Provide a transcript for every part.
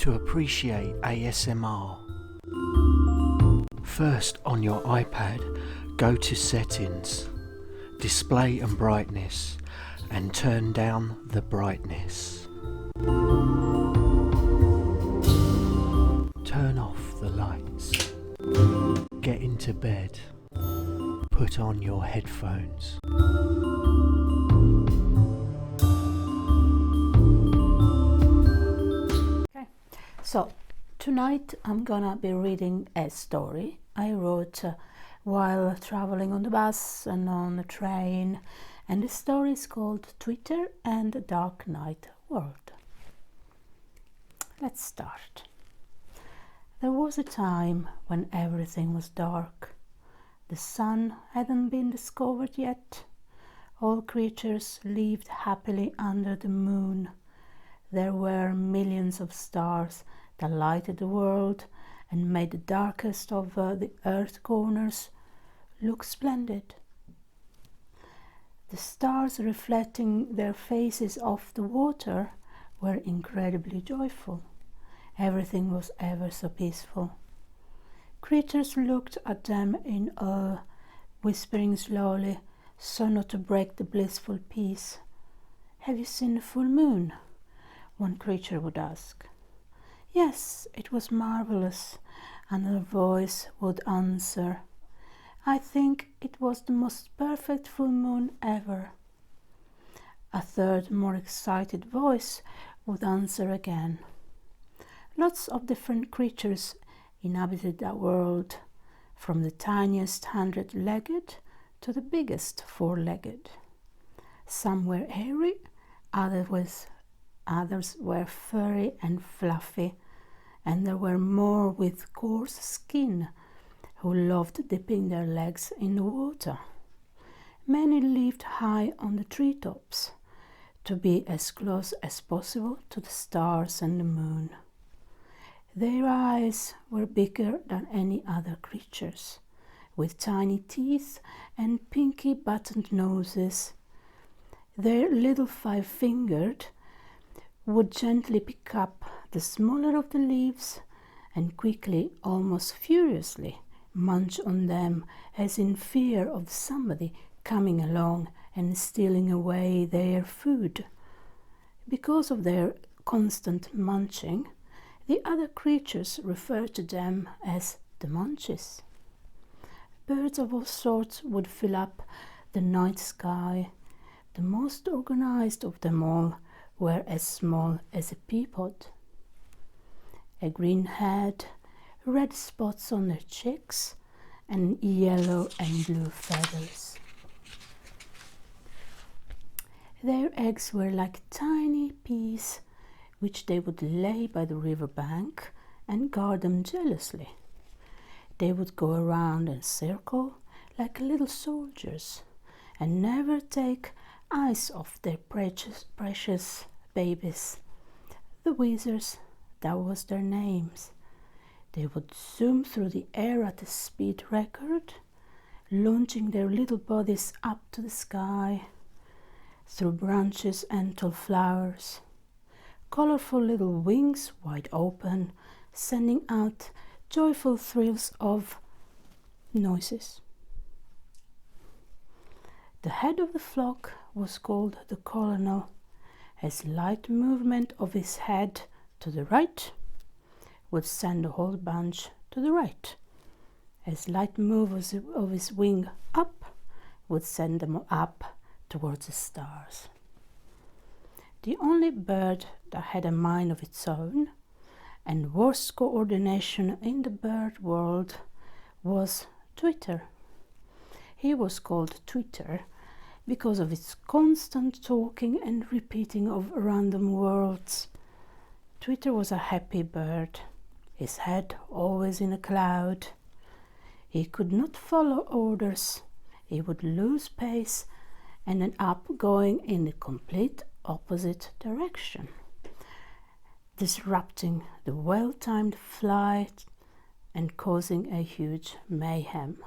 To appreciate ASMR, first on your iPad, go to Settings, Display and Brightness, and turn down the brightness. Turn off the lights. Get into bed. Put on your headphones. So tonight I'm gonna be reading a story I wrote while traveling on the bus and on the train, and the story is called Twitter and the Dark Night World. Let's start. There was a time when everything was dark. The sun hadn't been discovered yet. All creatures lived happily under the moon. There were millions of stars that lighted the world and made the darkest of the earth corners look splendid. The stars reflecting their faces off the water were incredibly joyful. Everything was ever so peaceful. Creatures looked at them in awe, whispering slowly, so not to break the blissful peace. "Have you seen the full moon?" one creature would ask. "Yes, it was marvelous," another voice would answer. "I think it was the most perfect full moon ever." A third, more excited voice would answer again. Lots of different creatures inhabited that world, from the tiniest 100-legged to the biggest 4-legged. Some were hairy, others were furry and fluffy, and there were more with coarse skin who loved dipping their legs in the water. Many lived high on the treetops to be as close as possible to the stars and the moon. Their eyes were bigger than any other creatures, with tiny teeth and pinky buttoned noses. Their little 5-fingered would gently pick up the smaller of the leaves and quickly, almost furiously, munch on them as in fear of somebody coming along and stealing away their food. Because of their constant munching, the other creatures referred to them as the munchies. Birds of all sorts would fill up the night sky. The most organized of them all were as small as a pea pod. A green head, red spots on their cheeks, and yellow and blue feathers. Their eggs were like tiny peas, which they would lay by the river bank and guard them jealously. They would go around and circle like little soldiers and never take eyes off their precious babies. The weasels, that was their names. They would zoom through the air at a speed record, launching their little bodies up to the sky, through branches and tall flowers. Colorful little wings wide open, sending out joyful thrills of noises. The head of the flock was called the colonel. A slight movement of his head to the right would send the whole bunch to the right. A slight move of his wing up would send them up towards the stars. The only bird that had a mind of its own and worse coordination in the bird world was Twitter. He was called Twitter because of its constant talking and repeating of random words. Twitter was a happy bird, his head always in a cloud. He could not follow orders. He would lose pace and end up going in the complete opposite direction, disrupting the well-timed flight and causing a huge mayhem.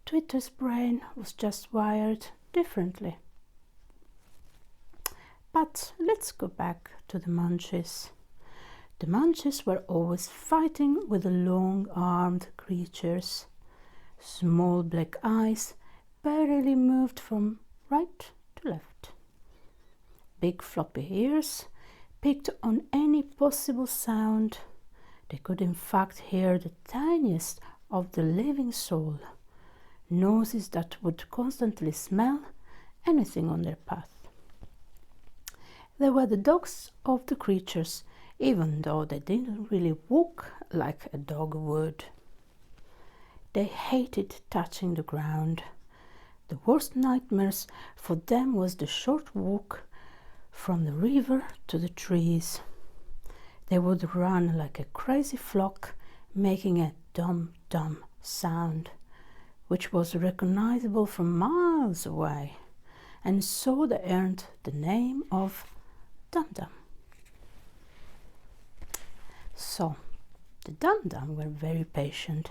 Twitter's brain was just wired differently. But let's go back to the munchies. The Munches were always fighting with the long-armed creatures. Small black eyes barely moved from right to left. Big floppy ears picked on any possible sound. They could in fact hear the tiniest of the living soul, noses that would constantly smell anything on their path. They were the dogs of the creatures, even though they didn't really walk like a dog would. They hated touching the ground. The worst nightmares for them was the short walk from the river to the trees. They would run like a crazy flock, making a dum-dum sound, which was recognizable from miles away, and so they earned the name of dumdum. So, the dumdum were very patient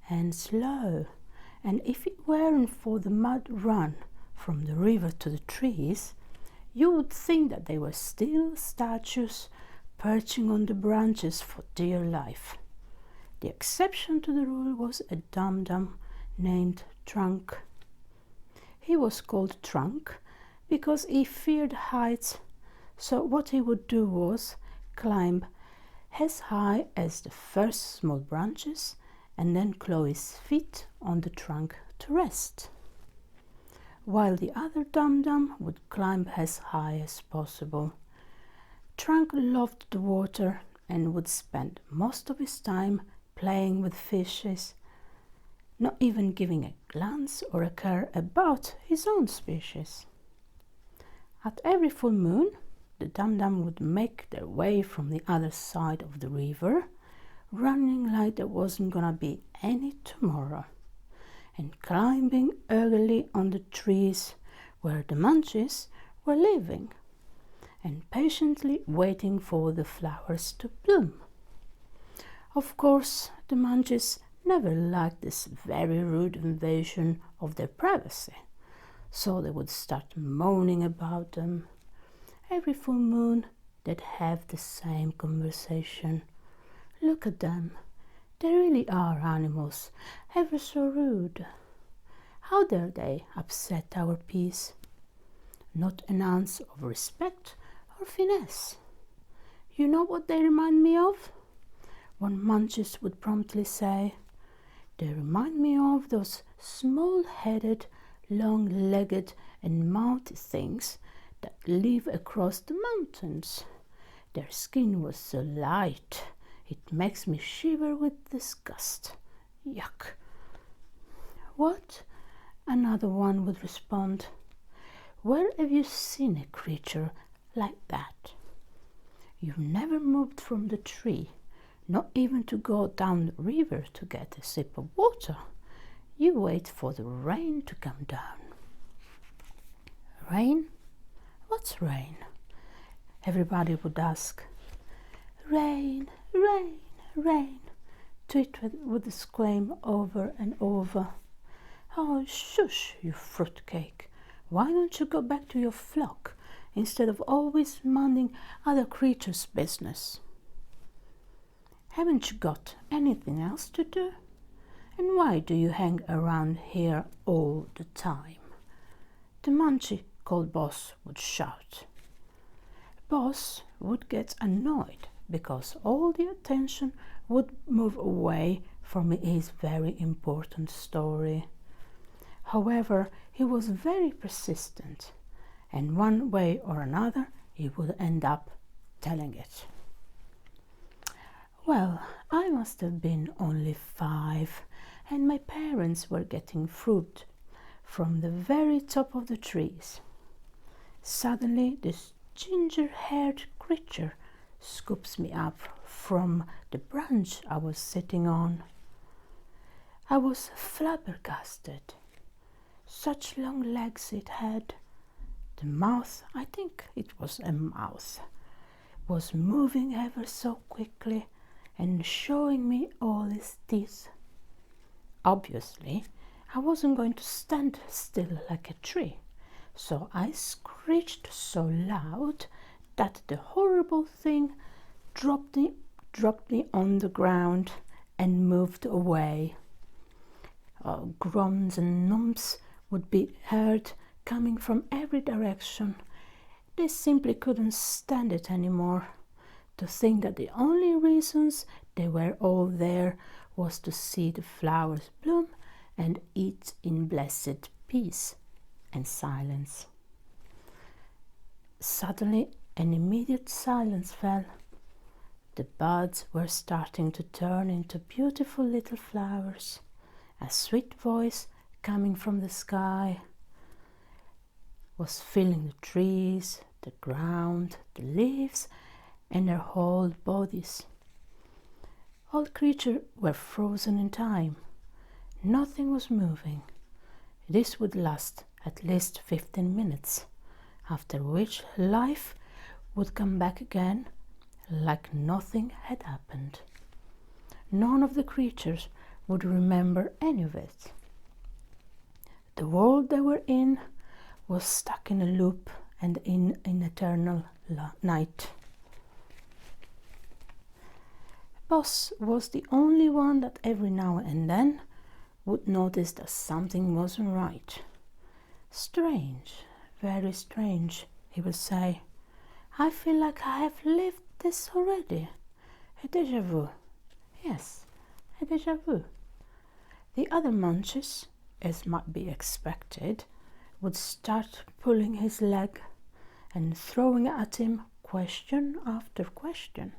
and slow, and if it weren't for the mud run from the river to the trees, you would think that they were still statues perching on the branches for dear life. The exception to the rule was a dumdum named Trunk. He was called Trunk because he feared heights, so what he would do was climb as high as the first small branches and then claw his feet on the trunk to rest, while the other dumdum would climb as high as possible. Trunk loved the water and would spend most of his time playing with fishes, not even giving a glance or a care about his own species. At every full moon, the dumdum would make their way from the other side of the river, running like there wasn't gonna be any tomorrow, and climbing eagerly on the trees where the Munches were living, and patiently waiting for the flowers to bloom. Of course, the Munches never liked this very rude invasion of their privacy, so they would start moaning about them. Every full moon, they'd have the same conversation. Look at them. They really are animals, ever so rude. How dare they upset our peace? Not an ounce of respect or finesse. You know what they remind me of? One Munches would promptly say, they remind me of those small-headed, long-legged and mouthy things that live across the mountains. Their skin was so light, it makes me shiver with disgust. Yuck. What? Another one would respond. Where have you seen a creature like that? You've never moved from the tree, not even to go down the river to get a sip of water. You wait for the rain to come down. Rain? What's rain? Everybody would ask. Rain, rain, rain, Tweet would exclaim over and over. Oh, shush, you fruitcake. Why don't you go back to your flock instead of always minding other creatures' business? Haven't you got anything else to do? And why do you hang around here all the time? The Munchie called Boss would shout. Boss would get annoyed because all the attention would move away from his very important story. However, he was very persistent, and one way or another he would end up telling it. Well, I must have been only 5, and my parents were getting fruit from the very top of the trees. Suddenly, this ginger-haired creature scoops me up from the branch I was sitting on. I was flabbergasted. Such long legs it had. The mouth, I think it was a mouth, was moving ever so quickly and showing me all his teeth. Obviously, I wasn't going to stand still like a tree, so I screeched so loud that the horrible thing dropped dropped me on the ground and moved away. Groans and numps would be heard coming from every direction. They simply couldn't stand it anymore. To think that the only reasons they were all there was to see the flowers bloom and eat in blessed peace and silence. Suddenly, an immediate silence fell. The buds were starting to turn into beautiful little flowers. A sweet voice coming from the sky was filling the trees, the ground, the leaves, and their whole bodies. All creatures were frozen in time. Nothing was moving. This would last at least 15 minutes, after which life would come back again like nothing had happened. None of the creatures would remember any of it. The world they were in was stuck in a loop and in an eternal night. Boss was the only one that every now and then would notice that something wasn't right. Strange, very strange, he would say. I feel like I have lived this already. A déjà vu. Yes, a déjà vu. The other munches, as might be expected, would start pulling his leg and throwing at him question after question,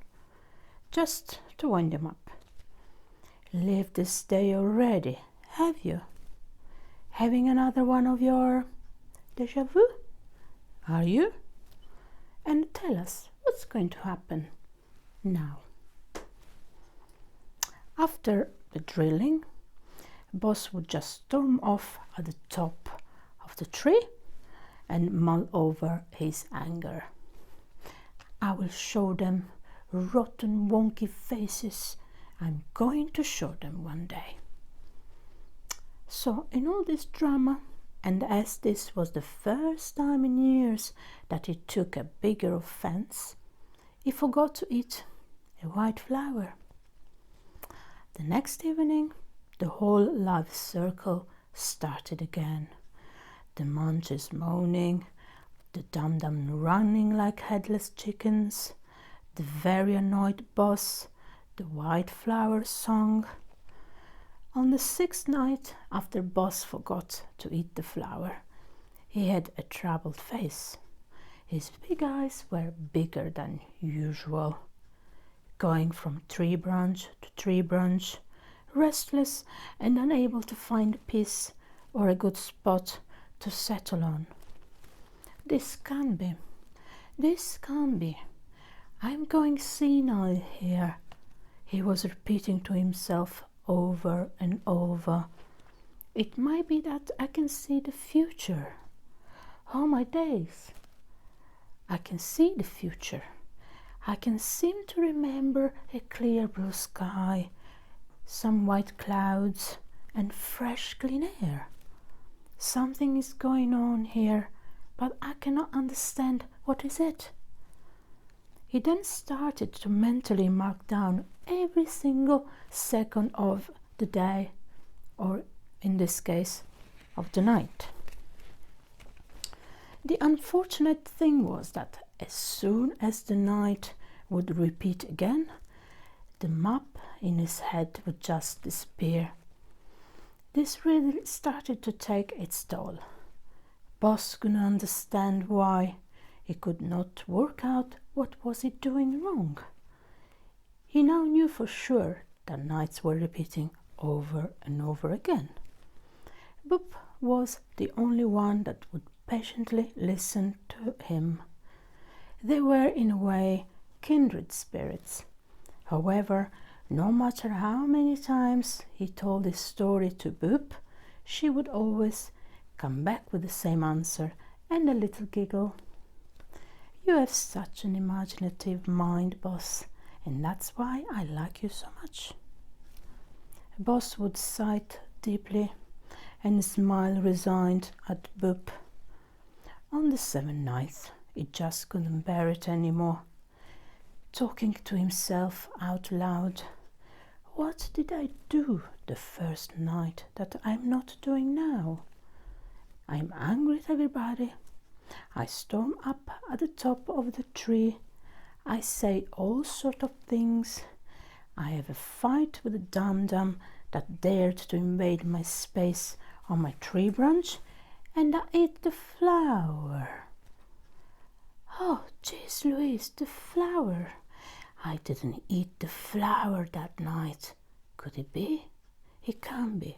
just to wind him up. Lived this day already, have you? Having another one of your déjà vu? Are you? And tell us what's going to happen now. After the drilling, Boss would just storm off at the top of the tree and mull over his anger. I will show them rotten, wonky faces. I'm going to show them one day. So in all this drama, and as this was the first time in years that he took a bigger offense, he forgot to eat a white flower. The next evening, the whole life circle started again. The munches moaning, the dumdum running like headless chickens, the very annoyed boss, the white flower song. On the 6th night after Boss forgot to eat the flower, he had a troubled face. His big eyes were bigger than usual, going from tree branch to tree branch, restless and unable to find peace or a good spot to settle on. This can't be. I'm going senile here, he was repeating to himself over and over. It might be that I can see the future. Oh, my days. I can see the future. I can seem to remember a clear blue sky, some white clouds, and fresh clean air. Something is going on here, but I cannot understand what is it. He then started to mentally mark down every single second of the day, or in this case, of the night. The unfortunate thing was that as soon as the night would repeat again, the map in his head would just disappear. This really started to take its toll. Boss couldn't understand why. He could not work out what was he doing wrong. He now knew for sure that nights were repeating over and over again. Boop was the only one that would patiently listen to him. They were in a way kindred spirits. However, no matter how many times he told his story to Boop, she would always come back with the same answer and a little giggle. You have such an imaginative mind, Boss, and that's why I like you so much. Boss would sigh deeply and smile resigned at Boop. On the 7th night, he just couldn't bear it anymore. talking to himself out loud. What did I do the first night that I'm not doing now? I'm angry at everybody. I storm up at the top of the tree. I say all sort of things. I have a fight with a dumdum that dared to invade my space on my tree branch, and I ate the flower. Oh, jeez Louise, the flower. I didn't eat the flower that night. Could it be? It can be.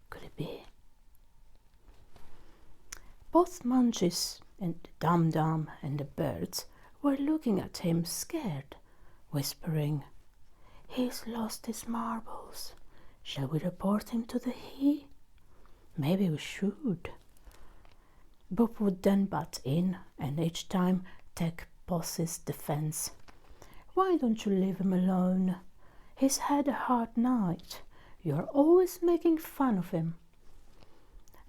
Could it be? Both Munchies and the Dum-Dum and the birds were looking at him scared, whispering, "He's lost his marbles. Shall we report him to the He? Maybe we should." Bob would then butt in and each time take Possy's defense. "Why don't you leave him alone? He's had a hard night. You're always making fun of him."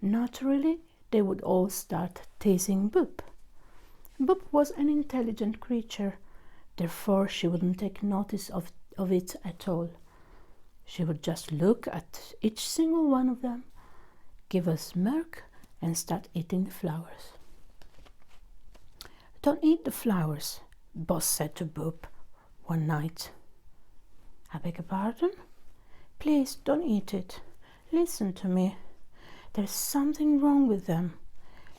Naturally, they would all start teasing Boop. Boop was an intelligent creature, therefore she wouldn't take notice of it at all. She would just look at each single one of them, give a smirk, and start eating the flowers. "Don't eat the flowers," Boss said to Boop one night. "I beg your pardon? Please don't eat it. Listen to me. There's something wrong with them.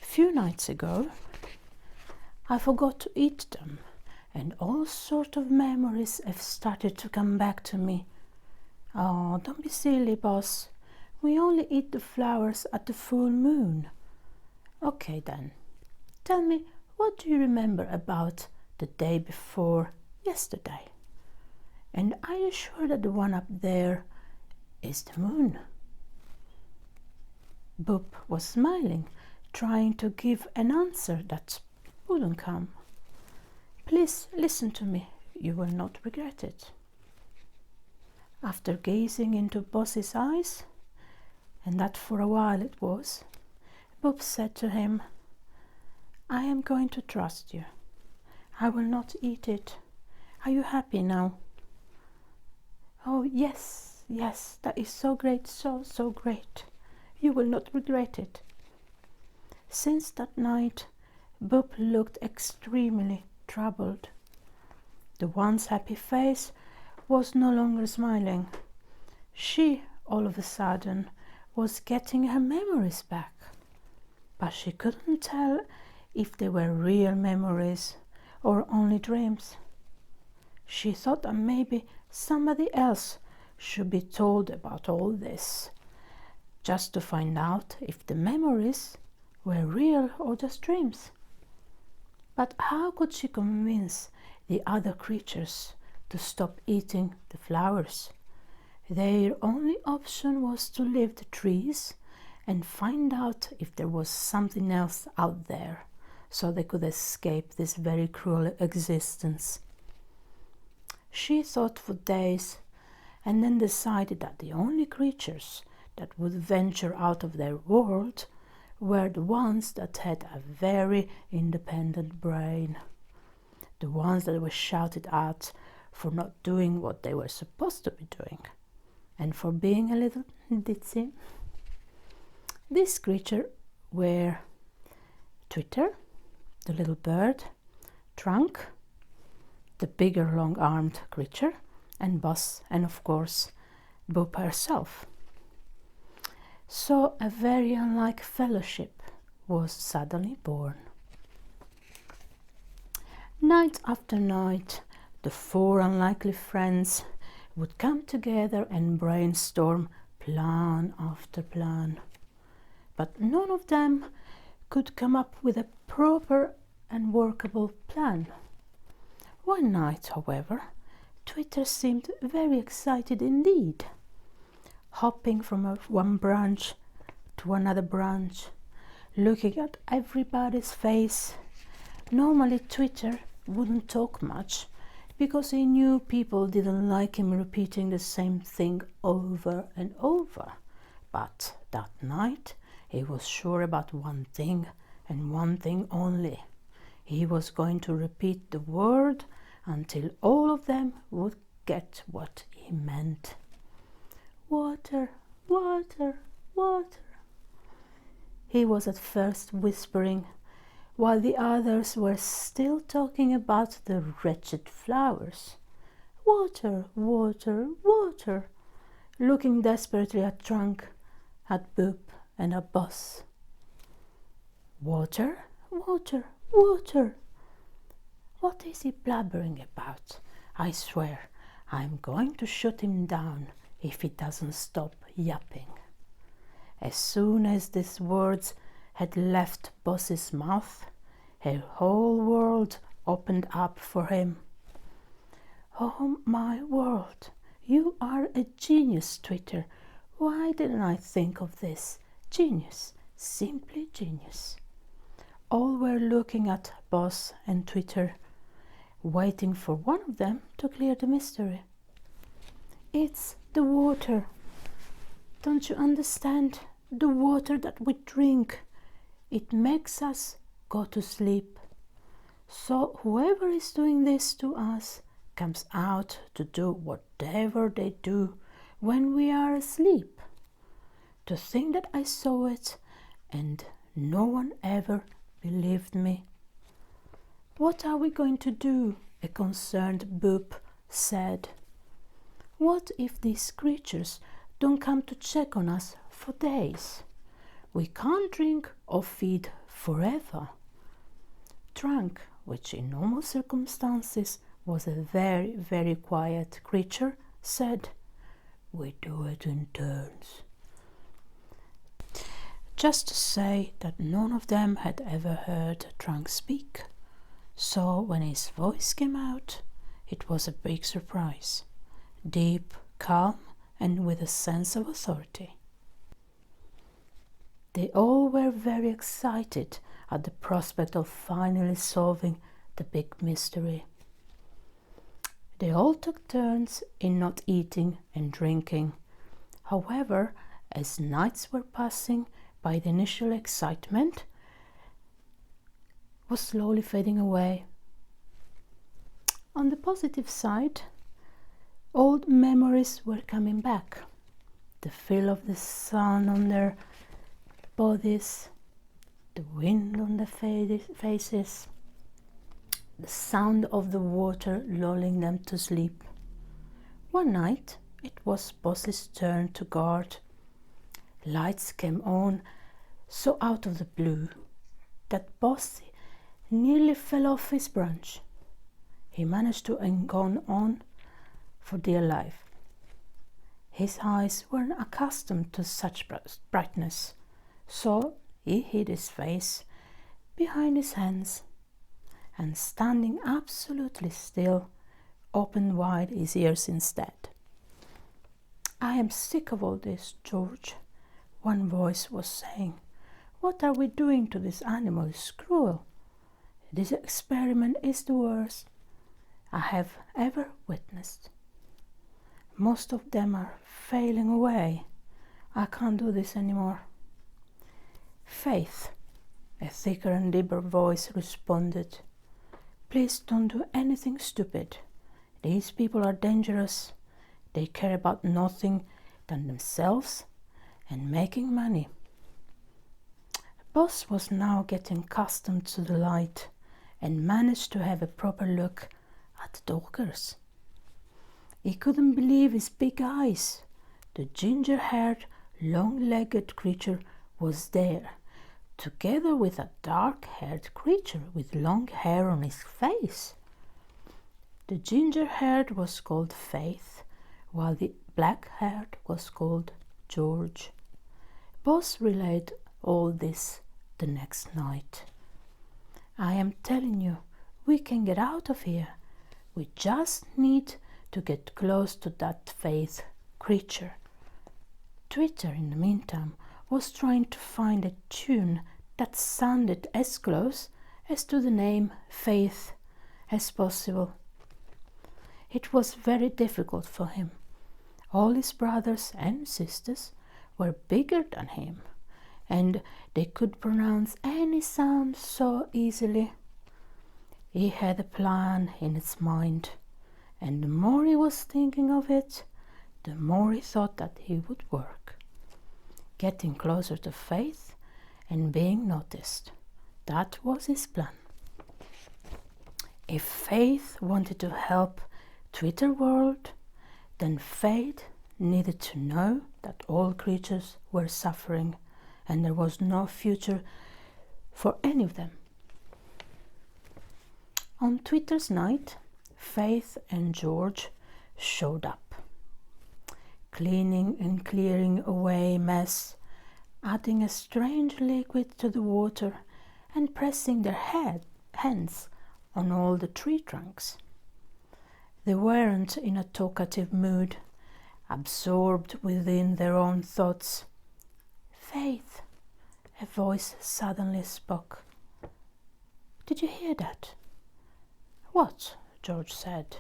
A few nights ago, I forgot to eat them, and all sorts of memories have started to come back to me." "Oh, don't be silly, Boss. We only eat the flowers at the full moon." "Okay then. Tell me, what do you remember about the day before yesterday? And are you sure that the one up there is the moon?" Boop was smiling, trying to give an answer that wouldn't come. "Please listen to me. You will not regret it." After gazing into Boss's eyes, and that for a while it was, Boop said to him, "I am going to trust you. I will not eat it. Are you happy now?" "Oh, yes, yes, that is so great, so great. You will not regret it." Since that night, Boop looked extremely troubled. The once happy face was no longer smiling. She, all of a sudden, was getting her memories back, but she couldn't tell if they were real memories or only dreams. She thought that maybe somebody else should be told about all this, just to find out if the memories were real or just dreams. But how could she convince the other creatures to stop eating the flowers? Their only option was to leave the trees and find out if there was something else out there, so they could escape this very cruel existence. She thought for days and then decided that the only creatures that would venture out of their world were the ones that had a very independent brain, the ones that were shouted at for not doing what they were supposed to be doing, and for being a little ditzy. These creatures were Twitter, the little bird, Trunk, the bigger long-armed creature, and Buzz, and of course Boop herself. So a very unlike fellowship was suddenly born. Night after night, the four unlikely friends would come together and brainstorm plan after plan. But none of them could come up with a proper and workable plan. One night, however, Twitter seemed very excited indeed, hopping from one branch to another branch, looking at everybody's face. Normally Twitter wouldn't talk much because he knew people didn't like him repeating the same thing over and over. But that night he was sure about one thing and one thing only. He was going to repeat the word until all of them would get what he meant. Water, water, water. He was at first whispering, while the others were still talking about the wretched flowers. Water, water, water, looking desperately at Trunk, at Boop, and at Boss. Water, water, water. What is he blabbering about? I swear, I'm going to shoot him down if he doesn't stop yapping. As soon as these words had left Boss's mouth, a whole world opened up for him. Oh my world, you are a genius, Twitter. Why didn't I think of this? Genius, simply genius. All were looking at Boss and Twitter, waiting for one of them to clear the mystery. It's the water. Don't you understand? The water that we drink. It makes us go to sleep. So whoever is doing this to us comes out to do whatever they do when we are asleep. To think that I saw it and no one ever believed me. What are we going to do? A concerned Boop said. What if these creatures don't come to check on us for days? We can't drink or feed forever. Trunk, which in normal circumstances was a very, very quiet creature, said, We do it in turns. Just to say that none of them had ever heard Trunk speak. So when his voice came out, it was a big surprise. Deep, calm, and with a sense of authority. They all were very excited at the prospect of finally solving the big mystery. They all took turns in not eating and drinking. However, as nights were passing by, the initial excitement was slowly fading away. On the positive side, old memories were coming back. The feel of the sun on their bodies, the wind on their faces, the sound of the water lulling them to sleep. One night it was Boss's turn to guard. Lights came on so out of the blue that Boss nearly fell off his branch. He managed to hang on for dear life. His eyes weren't accustomed to such brightness, so he hid his face behind his hands and, standing absolutely still, opened wide his ears instead. I am sick of all this, George, one voice was saying. What are we doing to this animal? It's cruel. This experiment is the worst I have ever witnessed. Most of them are failing away. I can't do this anymore. Faith, a thicker and deeper voice responded. Please don't do anything stupid. These people are dangerous. They care about nothing than themselves and making money. Boss was now getting accustomed to the light and managed to have a proper look at the doggers. He couldn't believe his big eyes. The ginger-haired, long-legged creature was there, together with a dark-haired creature with long hair on his face. The ginger-haired was called Faith, while the black-haired was called George. Boss relayed all this the next night. I am telling you, we can get out of here. We just need to get close to that Faith creature. Twitter, in the meantime, was trying to find a tune that sounded as close as to the name Faith as possible. It was very difficult for him. All his brothers and sisters were bigger than him, and they could pronounce any sound so easily. He had a plan in his mind, and the more he was thinking of it, the more he thought that he would work. Getting closer to Faith and being noticed. That was his plan. If Faith wanted to help Twitter world, then Faith needed to know that all creatures were suffering and there was no future for any of them. On Twitter's night, Faith and George showed up, cleaning and clearing away mess, adding a strange liquid to the water and pressing their hands on all the tree trunks. They weren't in a talkative mood, absorbed within their own thoughts. "Faith," a voice suddenly spoke. "Did you hear that?" "What?" George said.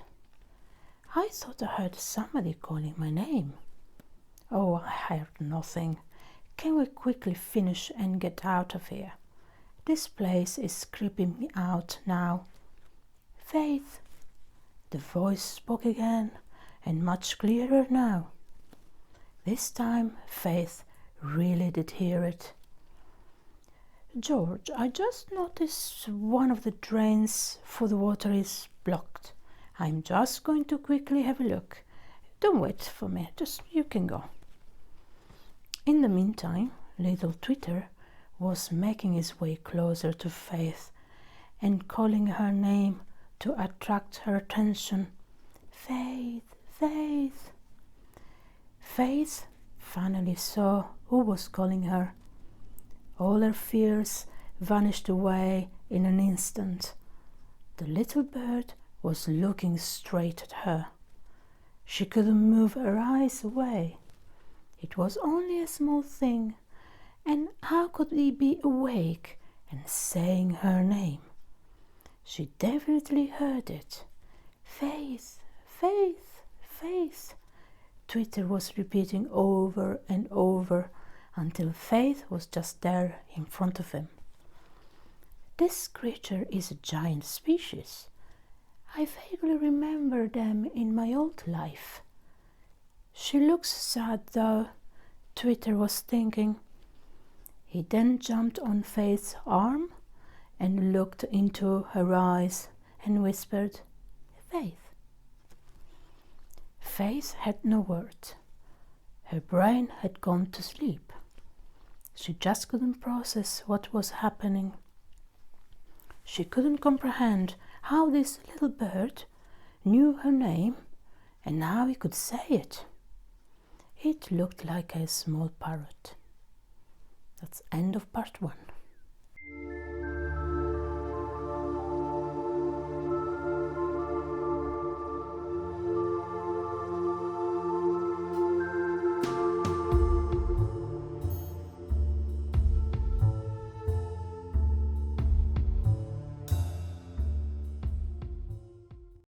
"I thought I heard somebody calling my name." "Oh, I heard nothing. Can we quickly finish and get out of here? This place is creeping me out now." "Faith," the voice spoke again, and much clearer now. This time Faith really did hear it. "George, I just noticed one of the drains for the water is blocked. I'm just going to quickly have a look. Don't wait for me, just you can go." In the meantime, little Twitter was making his way closer to Faith and calling her name to attract her attention. "Faith, Faith." Faith finally saw who was calling her. All her fears vanished away in an instant. The little bird was looking straight at her. She couldn't move her eyes away. It was only a small thing, and how could he be awake and saying her name? She definitely heard it. "Faith, Faith, Faith," Twitter was repeating over and over until Faith was just there in front of him. "This creature is a giant species. I vaguely remember them in my old life." "She looks sad though," Twitter was thinking. He then jumped on Faith's arm and looked into her eyes and whispered, "Faith." Faith had no words. Her brain had gone to sleep. She just couldn't process what was happening. She couldn't comprehend how this little bird knew her name and how he could say it. It looked like a small parrot. That's end of part 1.